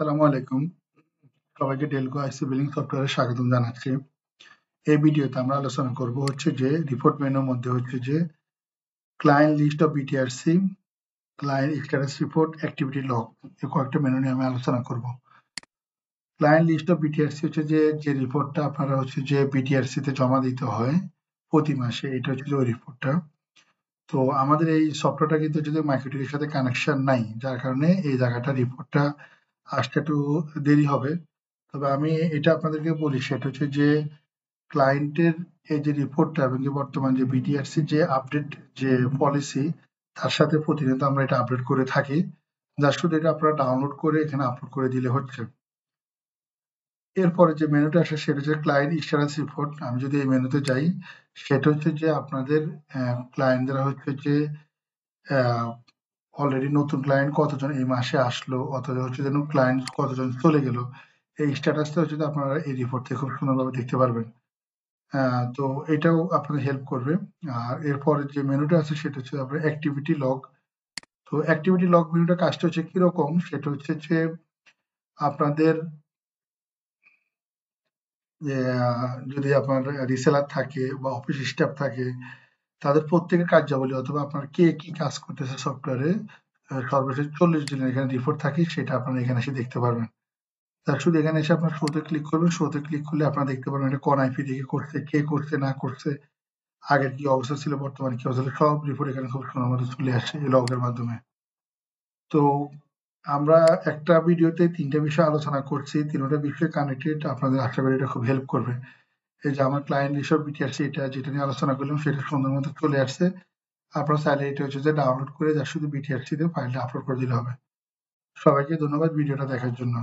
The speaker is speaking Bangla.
আসসালামু আলাইকুম। সবাইকে টেলকো আইসি বিলিং সফটওয়্যারে স্বাগতম জানাচ্ছি। এই ভিডিওতে আমরা আলোচনা করব হচ্ছে যে রিপোর্ট মেনুর মধ্যে হচ্ছে যে client list of BTRC, client status report, activity log এই কয়েকটা মেনু নিয়ে আমি আলোচনা করব। ক্লায়েন্ট লিস্ট অফ বিটিআরসি হচ্ছে যে রিপোর্টটা আপনারা হচ্ছে যে বিটিআরসি তে জমা দিতে হয় প্রতি মাসে, এটা হচ্ছে যে ওই রিপোর্টটা। তো আমাদের এই সফটওয়্যারটা কিন্তু যদি মাইক্রোটিকের সাথে কানেকশন নাই, যার কারণে এই জায়গাটা রিপোর্টটা আসতে একটু দেরি হবে। তবে আমি এটা আপনাদেরকে বলি, সেটা হচ্ছে যে ক্লায়েন্টের এই যে রিপোর্টটা এবং যে বর্তমান যে বিটিআরসি যে আপডেট যে পলিসি, তার সাথে প্রতিনিয়ত আমরা এটা আপডেট করে থাকি। জাস্ট শুধু এটা আপনারা ডাউনলোড করে এখানে আপলোড করে দিলে হচ্ছে। এরপরে যে মেনুটা আসে সেটা হচ্ছে ক্লায়েন্ট স্ট্যাটাস রিপোর্ট। আমি যদি এই মেনুতে যাই, সেটা হচ্ছে যে আপনাদের ক্লায়েন্টরা হচ্ছে যে অলরেডি নতুন ক্লায়েন্ট কতজন এই মাসে আসলো, অথবা হচ্ছে যে ক্লায়েন্ট কতজন চলে গেল, এই স্ট্যাটাসটা হচ্ছে যে আপনারা এই রিপোর্ট থেকে খুব সুন্দরভাবে দেখতে পারবেন। তো এটাও আপনাদের হেল্প করবে। আর এরপরে যে মেনুটা আছে সেটা হচ্ছে আপনার অ্যাক্টিভিটি লগ। তো অ্যাক্টিভিটি লগ মেনুটা কাজটা হচ্ছে কিরকম, সেটা হচ্ছে যে আপনাদের যদি আপনার রিসেলার থাকে বা অফিস স্টাফ থাকে, তাদের প্রত্যেকের কার্যাবলী অথবা আপনার কে কি কাজ করতেছে সফটওয়্যারে সর্বশেষ 40 দিনের এখানে রিপোর্ট থাকে, সেটা আপনারা এখানে এসে দেখতে পারবেন। তার শুধু এখানে এসে আপনার শোতে ক্লিক করবেন, শোতে ক্লিক করলে আপনারা দেখতে পারবেন এটা কোন আইপি থেকে করছে, কে করছে না করছে, আগের কি অবস্থা ছিল, বর্তমানে কি অবস্থা, সব রিপোর্ট এখানে খুব সুন্দর মতো চলে আসছে এই লগের মাধ্যমে। তো আমরা একটা ভিডিওতে 3টা বিষয় আলোচনা করছি, 3টা বিষয় কানেক্টেড। আপনাদের আশা করি এটা খুব হেল্প করবে। এই যে আমার ক্লায়েন্ট লিস্ট বিটিআরসি, এটা যেটা নিয়ে আলোচনা করলাম সেটা সুন্দর মতো চলে আসছে। আপনারা চাইলে এটা হচ্ছে যে ডাউনলোড করে যা শুধু বিটিআরসি তে ফাইলটা আপলোড করে দিলে হবে। সবাইকে ধন্যবাদ ভিডিওটা দেখার জন্য।